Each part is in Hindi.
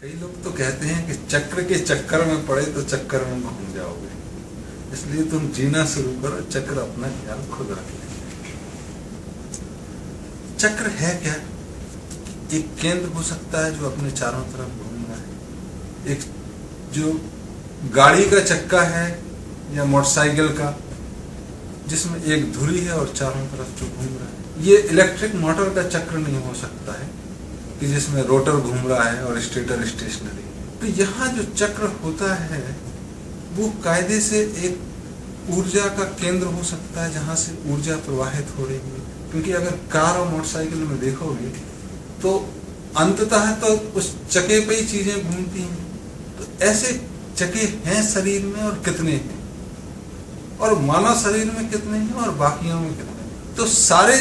कई लोग तो कहते हैं कि चक्र के चक्कर में पड़े तो चक्कर में घूम जाओगे, इसलिए तुम जीना शुरू करो, चक्र अपना ख्याल खुद रख लेंगे। चक्र है क्या? एक केंद्र हो सकता है जो अपने चारों तरफ घूम रहा है, एक जो गाड़ी का चक्का है या मोटरसाइकिल का जिसमें एक धुरी है और चारों तरफ जो घूम रहा है। ये इलेक्ट्रिक मोटर का चक्र नहीं हो सकता है कि जिसमें रोटर घूम रहा है और स्टेटर स्टेशनरी। तो यहाँ जो चक्र होता है वो कायदे से एक ऊर्जा का केंद्र हो सकता है जहाँ से ऊर्जा प्रवाहित हो रही है। क्योंकि अगर कार और मोटरसाइकिल में देखोगे तो अंततः तो उस चके पे ही चीजें घूमती हैं। तो ऐसे चके हैं शरीर में और कितने हैं, और मानव शरीर में कितने हैं और बाकियों में कितने हैं। तो सारे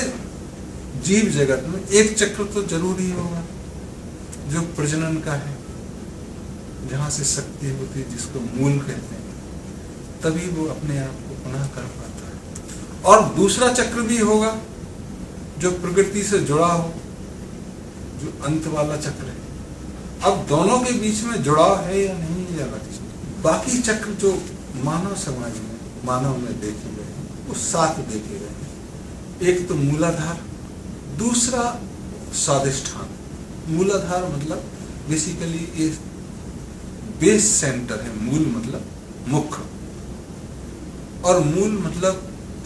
जीव जगत में एक चक्र तो जरूरी होगा जो प्रजनन का है, जहां से शक्ति होती है, जिसको मूल कहते हैं, तभी वो अपने आप को पुनः कर पाता है। और दूसरा चक्र भी होगा जो प्रकृति से जुड़ा हो, जो अंत वाला चक्र है। अब दोनों के बीच में जुड़ाव है या नहीं, ये अलग चीज। बाकी चक्र जो मानव समाज में, मानव में देखे गए हैं वो 7 देखे गए हैं। एक तो मूलाधार, दूसरा स्वादिष्ठान। मूलाधार मतलब बेसिकली ये बेस सेंटर है, मूल मतलब मुख्य, और मूल मतलब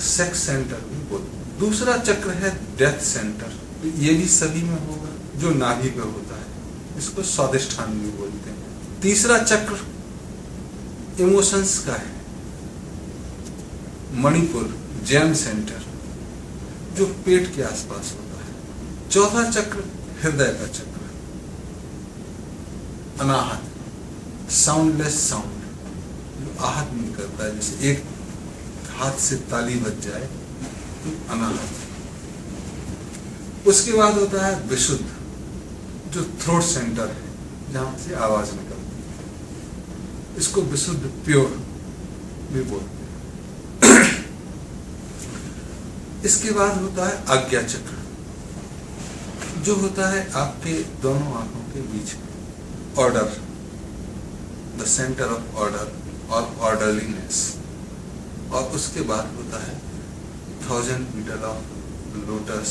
सेक्स सेंटर भी बोलते हैं। दूसरा चक्र है डेथ सेंटर, ये भी सभी में होगा, जो नाभि पे होता है, इसको स्वादिष्ठान भी बोलते हैं। तीसरा चक्र इमोशंस का है, मणिपुर जैम सेंटर, जो पेट के आसपास होता है। चौथा चक्र हृदय का चक्र, अनाहत, साउंडलेस साउंड, जो आहत नहीं करता है, जैसे एक हाथ से ताली बज जाए तो अनाहत। उसके बाद होता है विशुद्ध, जो थ्रोट सेंटर है, जहां से आवाज निकलती है, इसको विशुद्ध प्योर भी बोलते हैं। इसके बाद होता है आज्ञा चक्र, जो होता है आपके दोनों आंखों के बीच में, order, the centre of order और ऑर्डरलीनेस। और उसके बाद होता है 1000 मीटर ऑफ लोटस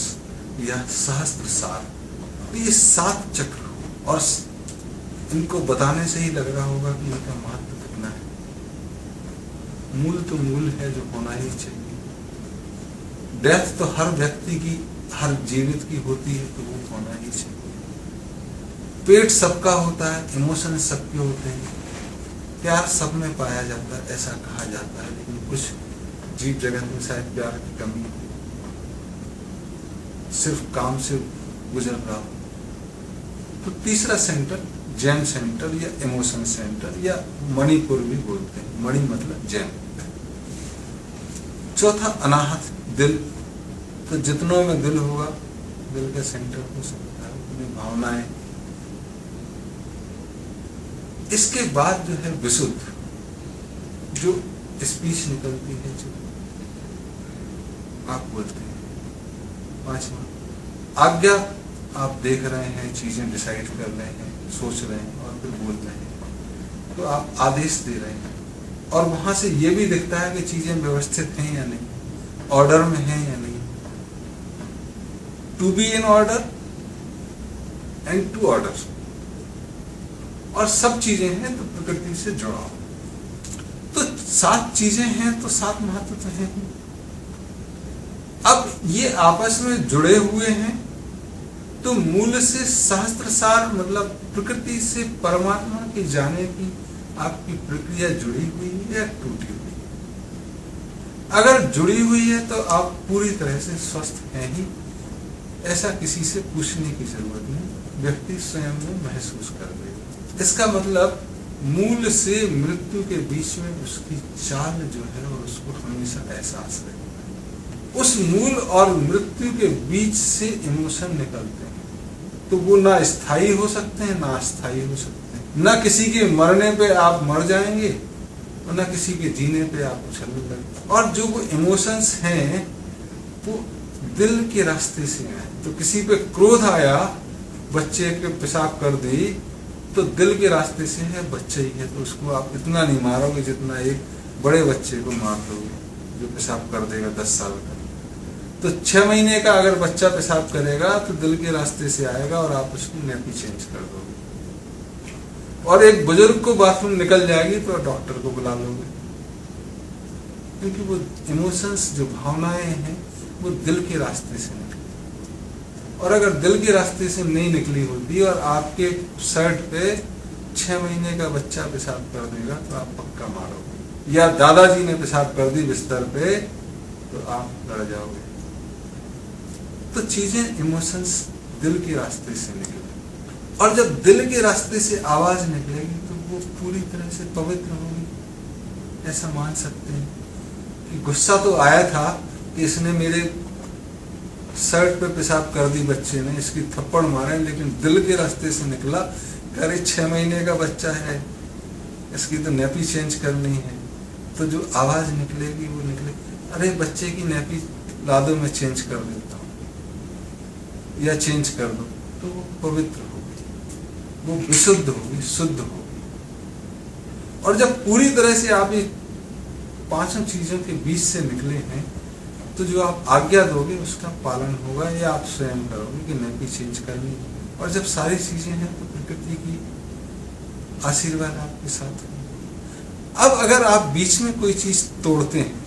या सहस्त्र सार। तो ये 7 चक्र, और इनको बताने से ही लग रहा होगा कि इनका महत्व कितना है। मूल तो मूल है जो होना ही चाहिए। डेथ तो हर व्यक्ति की, हर जीवित की होती है, तो वो होना ही चाहिए। पेट सबका होता है, इमोशन सबके होते हैं, प्यार सब में पाया जाता है, ऐसा कहा जाता है। लेकिन कुछ जीव जगत में शायद प्यार की कमी हो, सिर्फ काम से गुजर रहा हो। तो तीसरा सेंटर जैम सेंटर या इमोशन सेंटर या मणिपुर भी बोलते हैं, मणि मतलब जैम। चौथा अनाहत, दिल। तो जितनों में दिल होगा, दिल का सेंटर हो सकता है, अपनी भावनाएं। इसके बाद जो है विशुद्ध, जो स्पीच निकलती है, जो आप बोलते हैं। पांचवा आज्ञा, आप देख रहे हैं, चीजें डिसाइड कर रहे हैं, सोच रहे हैं और फिर बोल रहे हैं, तो आप आदेश दे रहे हैं। और वहां से ये भी दिखता है कि चीजें व्यवस्थित हैं या नहीं, ऑर्डर में हैं या नहीं। To be in order and to order, और सब चीजें हैं तो प्रकृति से जुड़ाव। तो 7 चीजें हैं तो 7 महत्व तो है। अब ये आपस में जुड़े हुए हैं, तो मूल से सहस्त्रसार मतलब प्रकृति से परमात्मा के जाने की आपकी प्रक्रिया जुड़ी हुई है या टूटी हुई है। अगर जुड़ी हुई है तो आप पूरी तरह से स्वस्थ हैं ही, ऐसा किसी से पूछने की जरूरत नहीं, व्यक्ति स्वयं में महसूस कर देगा। इसका मतलब मूल से मृत्यु के बीच में उसकी चाल जो है और उसको हमेशा एहसास रहेगा। उस मूल और मृत्यु के बीच से इमोशन निकलते हैं, तो वो ना स्थायी हो सकते हैं ना अस्थायी हो सकते हैं। ना किसी के मरने पे आप मर जाएंगे और ना किसी के जीने पे आप उछलने लगेंगे। और जो वो इमोशंस हैं वो दिल के रास्ते से आए। तो किसी पे क्रोध आया, बच्चे के पेशाब कर दी, तो दिल के रास्ते से है, बच्चा ही है, तो उसको आप इतना नहीं मारोगे जितना एक बड़े बच्चे को मार दोगे जो पेशाब कर देगा 10 साल का। तो 6 महीने का अगर बच्चा पेशाब करेगा तो दिल के रास्ते से आएगा और आप उसकी नैपी चेंज कर दोगे। और एक बुजुर्ग को बाथरूम निकल जाएगी तो डॉक्टर को बुला लोगे, क्योंकि वो इमोशंस, जो भावनाएं हैं, वो दिल के रास्ते से निकली। और अगर दिल के रास्ते से नहीं निकली होती और आपके शर्ट पे 6 महीने का बच्चा पेशाब कर देगा तो आप पक्का मारोगे, या दादाजी ने पेशाब कर दी बिस्तर पे तो आप लड़ जाओगे। तो चीजें, इमोशंस दिल के रास्ते से निकले, और जब दिल के रास्ते से आवाज निकलेगी तो वो पूरी तरह से पवित्र होगी। ऐसा मान सकते हैं कि गुस्सा तो आया था कि इसने मेरे शर्ट पे पेशाब कर दी बच्चे ने, इसकी थप्पड़ मारे, लेकिन दिल के रास्ते से निकला, अरे 6 महीने का बच्चा है, इसकी तो नैपी चेंज करनी है। तो जो आवाज निकलेगी वो निकलेगी, अरे बच्चे की नैपी ला दो, मैं चेंज कर देता हूँ, या चेंज कर दो, तो वो पवित्र होगी, वो विशुद्ध होगी, शुद्ध होगी। और जब पूरी तरह से आप ये 5 चीजों के बीच से निकले हैं तो जो आप आज्ञा दोगे उसका पालन होगा, या आप स्वयं करोगे कि नैपी चेंज करनी है। और जब सारी चीजें हैं तो प्रकृति की आशीर्वाद आपके साथ होगा। अब अगर आप बीच में कोई चीज तोड़ते हैं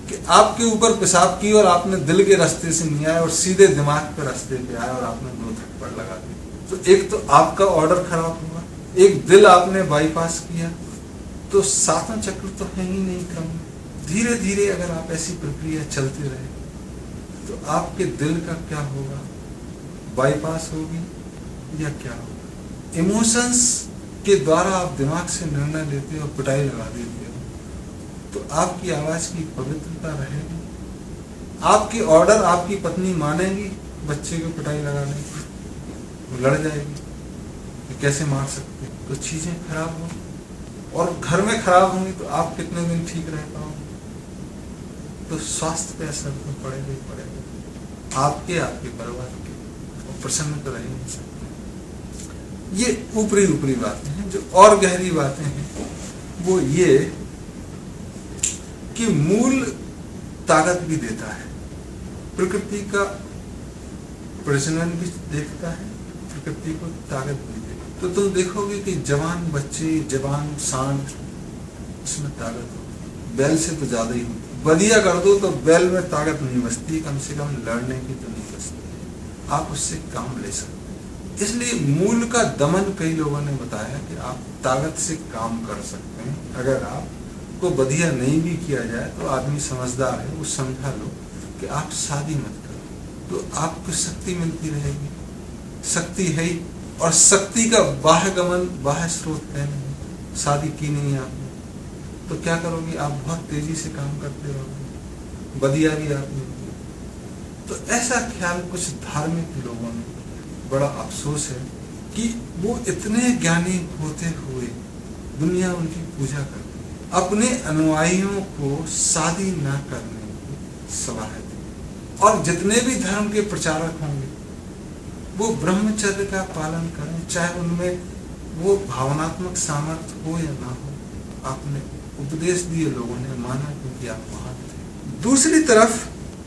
कि आपके ऊपर पेशाब की और आपने दिल के रास्ते से नहीं आया और सीधे दिमाग के रास्ते पे आया और आपने 2 थप्पड़ लगा दिए, तो एक तो आपका ऑर्डर खराब हुआ, एक दिल आपने बाईपास किया, तो 7वां चक्र तो है ही नहीं क्रम में। धीरे धीरे अगर आप ऐसी प्रक्रिया चलती रहे तो आपके दिल का क्या होगा, बाईपास होगी या क्या होगा। इमोशंस के द्वारा आप दिमाग से निर्णय लेते हो, पिटाई लगा देते हो, तो आपकी आवाज की पवित्रता रहेगी। आपके ऑर्डर आपकी पत्नी मानेगी बच्चे को पिटाई लगाने की, वो लड़ जाएगी कि कैसे मार सकते। तो चीजें खराब होंगी और घर में खराब होंगी तो आप कितने दिन ठीक रह पाओगे। तो स्वास्थ्य पे असर तो पड़ेगा ही पड़ेगा, आपके परिवार के, और प्रसन्न तो रह नहीं सकते। ये ऊपरी बातें हैं। जो और गहरी बातें हैं वो ये कि मूल ताकत भी देता है, प्रकृति का प्रजनन भी देखता है, प्रकृति को ताकत भी देता है। तो तुम देखोगे कि जवान बच्चे, जवान सांड, इसमें ताकत होती, बैल से तो ज्यादा ही होती। बदिया कर दो तो बैल में ताकत नहीं बचती, कम से कम लड़ने की तो नहीं बचती, आप उससे काम ले सकते हैं। इसलिए मूल का दमन, कई लोगों ने बताया कि आप ताकत से काम कर सकते हैं। अगर आपको बदिया नहीं भी किया जाए तो आदमी समझदार है, वो समझा लो कि आप शादी मत करो, तो आपको शक्ति मिलती रहेगी। शक्ति है ही, और शक्ति का बाह्य गमन, बाह्य स्रोत है नहीं। शादी की नहीं आपने तो क्या करोगे, आप बहुत तेजी से काम करते रहोगे, बदिया भी आपने। तो ऐसा ख्याल कुछ धार्मिक लोगों ने, बड़ा अफसोस है कि वो इतने ज्ञानी होते हुए दुनिया उनकी पूजा करती है, अपने अनुयायियों को शादी ना करने की सलाह दी। और जितने भी धर्म के प्रचारक होंगे वो ब्रह्मचर्य का पालन करें, चाहे उनमें वो भावनात्मक सामर्थ्य हो या ना हो। आपने उपदेश दिए, लोगों ने माना क्योंकि आप महान थे। दूसरी तरफ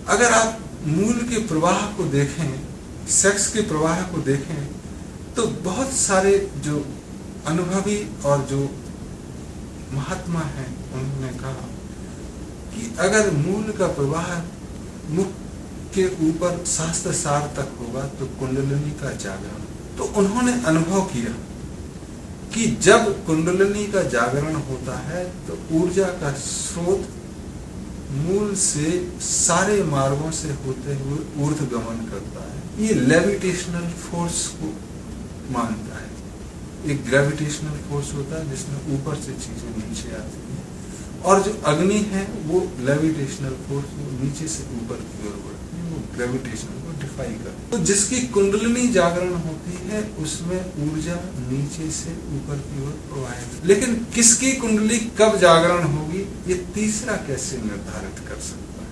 अगर आप मूल के प्रवाह को देखें, सेक्स के प्रवाह को देखें, तो बहुत सारे जो अनुभवी और जो महात्मा हैं उन्होंने कहा कि अगर मूल का प्रवाह मुख के ऊपर शास्त्र सार तक होगा तो कुंडलिनी का जागरण। तो उन्होंने अनुभव किया कि जब कुंडलिनी का जागरण होता है तो ऊर्जा का स्रोत मूल से सारे मार्गों से होते हुए ऊर्ध्वगमन करता है। ये लेविटेशनल फोर्स को मानता है। एक ग्रेविटेशनल फोर्स होता है जिसमें ऊपर से चीजें नीचे आती हैं, और जो अग्नि है वो लेविटेशनल फोर्स, वो नीचे से ऊपर की ओर बढ़ती है, वो ग्रेविटेशन को डिफाई करती है। तो जिसकी कुंडलिनी जागरण होती है उसमें ऊर्जा नीचे से ऊपर की ओर प्रवाहित। लेकिन किसकी कुंडली कब जागरण होगी ये तीसरा कैसे निर्धारित कर सकता है?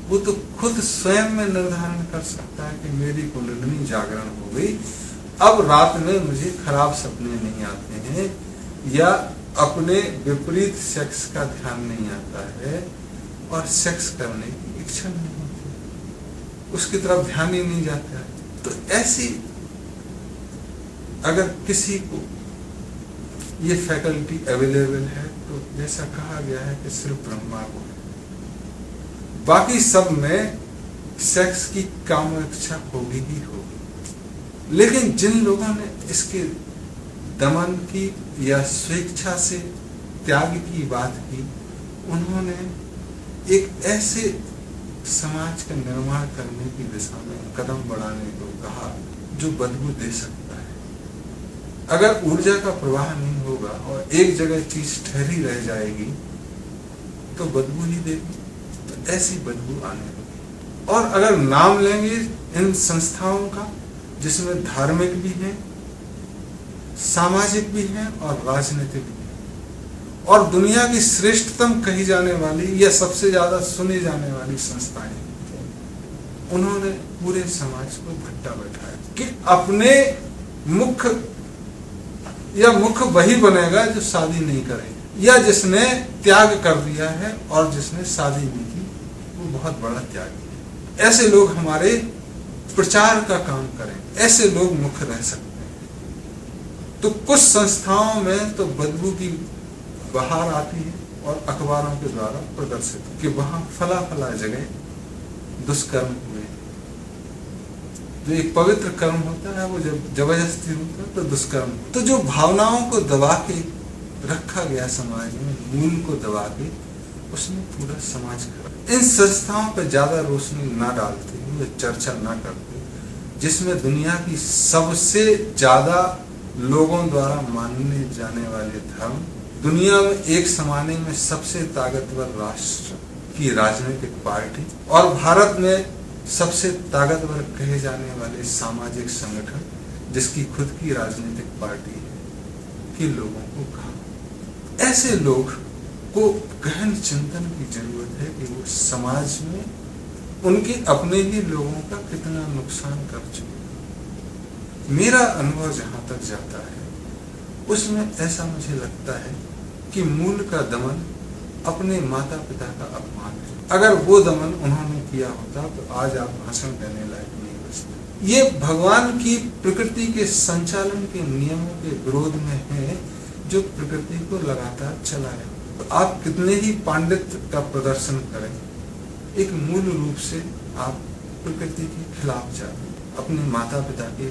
वो तो खुद स्वयं में निर्धारण कर सकता है कि मेरी कुंडलिनी जागरण हो गई अब रात में मुझे खराब सपने नहीं आते हैं या अपने विपरीत सेक्स का ध्यान नहीं आता है और सेक्स करने की इच्छा नहीं होती, उसकी तरफ ध्यान ही नहीं जाता है। तो ऐसी अगर किसी को ये फैकल्टी अवेलेबल है तो जैसा कहा गया है कि सिर्फ ब्रह्मा को है, बाकी सब में सेक्स की काम इच्छा होगी ही होगी। लेकिन जिन लोगों ने इसके दमन की या स्वेच्छा से त्याग की बात की, उन्होंने एक ऐसे समाज का निर्माण करने की दिशा में कदम बढ़ाने को कहा जो बदबू दे सकता है। अगर ऊर्जा का प्रवाह नहीं होगा और एक जगह चीज ठहरी रह जाएगी तो बदबू ही देगी, तो ऐसी बदबू आने लगी। और अगर नाम लेंगे इन संस्थाओं का जिसमें धार्मिक भी है, सामाजिक भी है और राजनीतिक भी है, और दुनिया की श्रेष्ठतम कही जाने वाली या सबसे ज्यादा सुनी जाने वाली संस्थाएं, उन्होंने पूरे समाज को भट्टा बैठाया कि अपने मुख्य वही बनेगा जो शादी नहीं करेगा या जिसने त्याग कर दिया है, और जिसने शादी नहीं की वो बहुत बड़ा त्यागी है। ऐसे लोग हमारे प्रचार का काम करें, ऐसे लोग मुख्य रह सकते हैं। तो कुछ संस्थाओं में तो बदबू की बहार आती है और अखबारों के द्वारा प्रदर्शित कि वहां फला फला जगह दुष्कर्म हुए। जो एक पवित्र कर्म होता है वो जब जबरदस्ती होता है तो दुष्कर्म। तो जो भावनाओं को दबा के रखा गया समाज में, मूल को दबा के, उसने पूरा समाज खराब। इन संस्थाओं पर ज्यादा रोशनी ना डालते हुए, चर्चा ना करते, जिसमें दुनिया की सबसे ज्यादा लोगों द्वारा माने जाने वाले धर्म, दुनिया में एक जमाने में सबसे ताकतवर राष्ट्र की राजनीतिक पार्टी और भारत में सबसे ताकतवर कहे जाने वाले सामाजिक संगठन जिसकी खुद की राजनीतिक पार्टी है, कि लोगों को कहा। ऐसे लोग को गहन चिंतन की जरूरत है कि वो समाज में उनके अपने ही लोगों का कितना नुकसान कर चुके। मेरा अनुभव जहां तक जाता है उसमें ऐसा मुझे लगता है कि मूल का दमन अपने माता पिता का अपमान है। अगर वो दमन उन्होंने किया होता तो आज आप भाषण देने लायक नहीं बचते। ये भगवान की प्रकृति के संचालन के नियमों के विरोध में है जो प्रकृति को लगातार चलाए। तो आप कितने ही पांडित्य का प्रदर्शन करें, एक मूल रूप से आप प्रकृति के खिलाफ जा रहे, अपने माता पिता के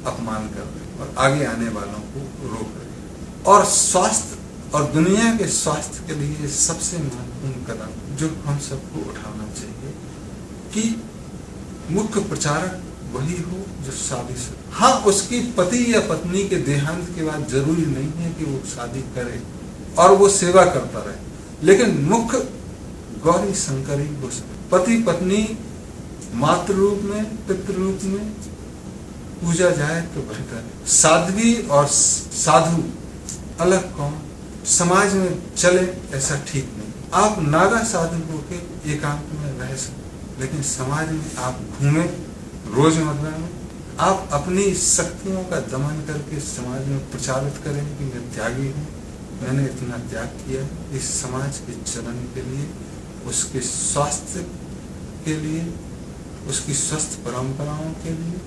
अपमान कर रहे और आगे आने वालों को रोक रहे। और स्वास्थ्य और दुनिया के स्वास्थ्य के लिए सबसे महत्वपूर्ण कदम जो हम सबको उठाना चाहिए कि मुख्य प्रचारक वही हो जो शादी से, हाँ, उसकी पति या पत्नी के देहांत के बाद जरूरी नहीं है कि वो शादी करे और वो सेवा करता रहे, लेकिन मुख्य गौरी शंकर ही हो सके। पति पत्नी मातृ रूप में, पितृ रूप में पूजा जाए तो बेहतर है। साध्वी और साधु अलग कौन समाज में चले, ऐसा ठीक नहीं। आप नागा साधु होकर एकांत में रह सकते, लेकिन समाज में आप घूमे रोजमर्रा में, आप अपनी शक्तियों का दमन करके समाज में प्रचारित करें कि मैं त्यागी हूँ, मैंने इतना त्याग किया इस समाज के चलन के लिए, उसके स्वास्थ्य के लिए, उसकी स्वस्थ परंपराओं के लिए,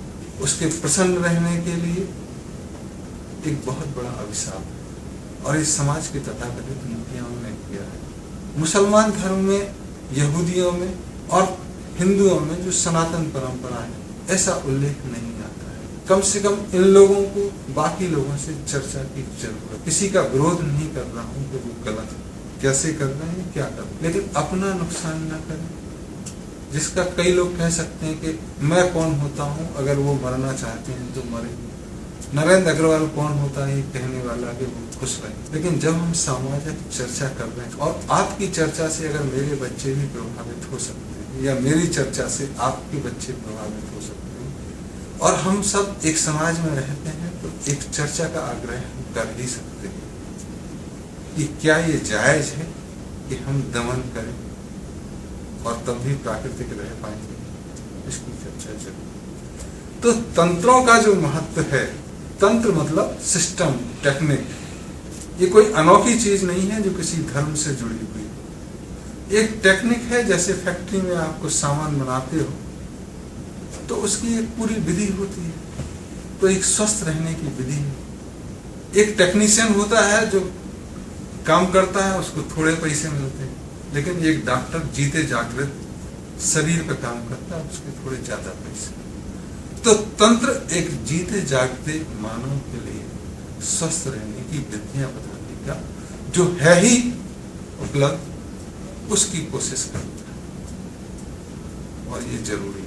उसके प्रसन्न रहने के लिए। एक बहुत बड़ा अभिशाप है और इस समाज की तथाकथित नीतियों ने किया है। मुसलमान धर्म में, यहूदियों में और हिंदुओं में जो सनातन परंपरा है, ऐसा उल्लेख नहीं आता है। कम से कम इन लोगों को बाकी लोगों से चर्चा की जरूरत। किसी का विरोध नहीं कर रहा हूँ कि वो गलत है, कैसे कर रहे हैं, क्या कर रहे हैं, लेकिन अपना नुकसान न करें। जिसका कई लोग कह सकते हैं कि मैं कौन होता हूँ, अगर वो मरना चाहते हैं तो मरे। नरेंद्र अग्रवाल कौन होता है कहने वाला कि वो खुश रहे। लेकिन जब हम सामाजिक चर्चा कर रहे हैं और आपकी चर्चा से अगर मेरे बच्चे भी प्रभावित हो सकते हैं या मेरी चर्चा से आपके बच्चे प्रभावित हो सकते हैं और हम सब एक समाज में रहते हैं, तो एक चर्चा का आग्रह हम कर ही सकते हैं कि क्या ये जायज है कि हम दमन करें और तब भी प्राकृतिक रह पाएंगे। इसकी चर्चा जरूर। तो तंत्रों का जो महत्व है तंत्र मतलब सिस्टम, टेक्निक। ये कोई अनोखी चीज नहीं है जो किसी धर्म से जुड़ी हुई। एक टेक्निक है, जैसे फैक्ट्री में आप कुछ सामान बनाते हो तो उसकी एक पूरी विधि होती है, तो एक स्वस्थ रहने की विधि है। एक टेक्नीशियन होता है जो काम करता है, उसको थोड़े पैसे मिलते हैं, लेकिन एक डॉक्टर जीते जागृत शरीर पे काम करता है, उसके थोड़े ज्यादा पैसे। तो तंत्र एक जीते जागते मानव के लिए स्वस्थ रहने की विधियां बताने का जो है ही उपलब्ध, उसकी कोशिश करता है, और ये जरूरी है।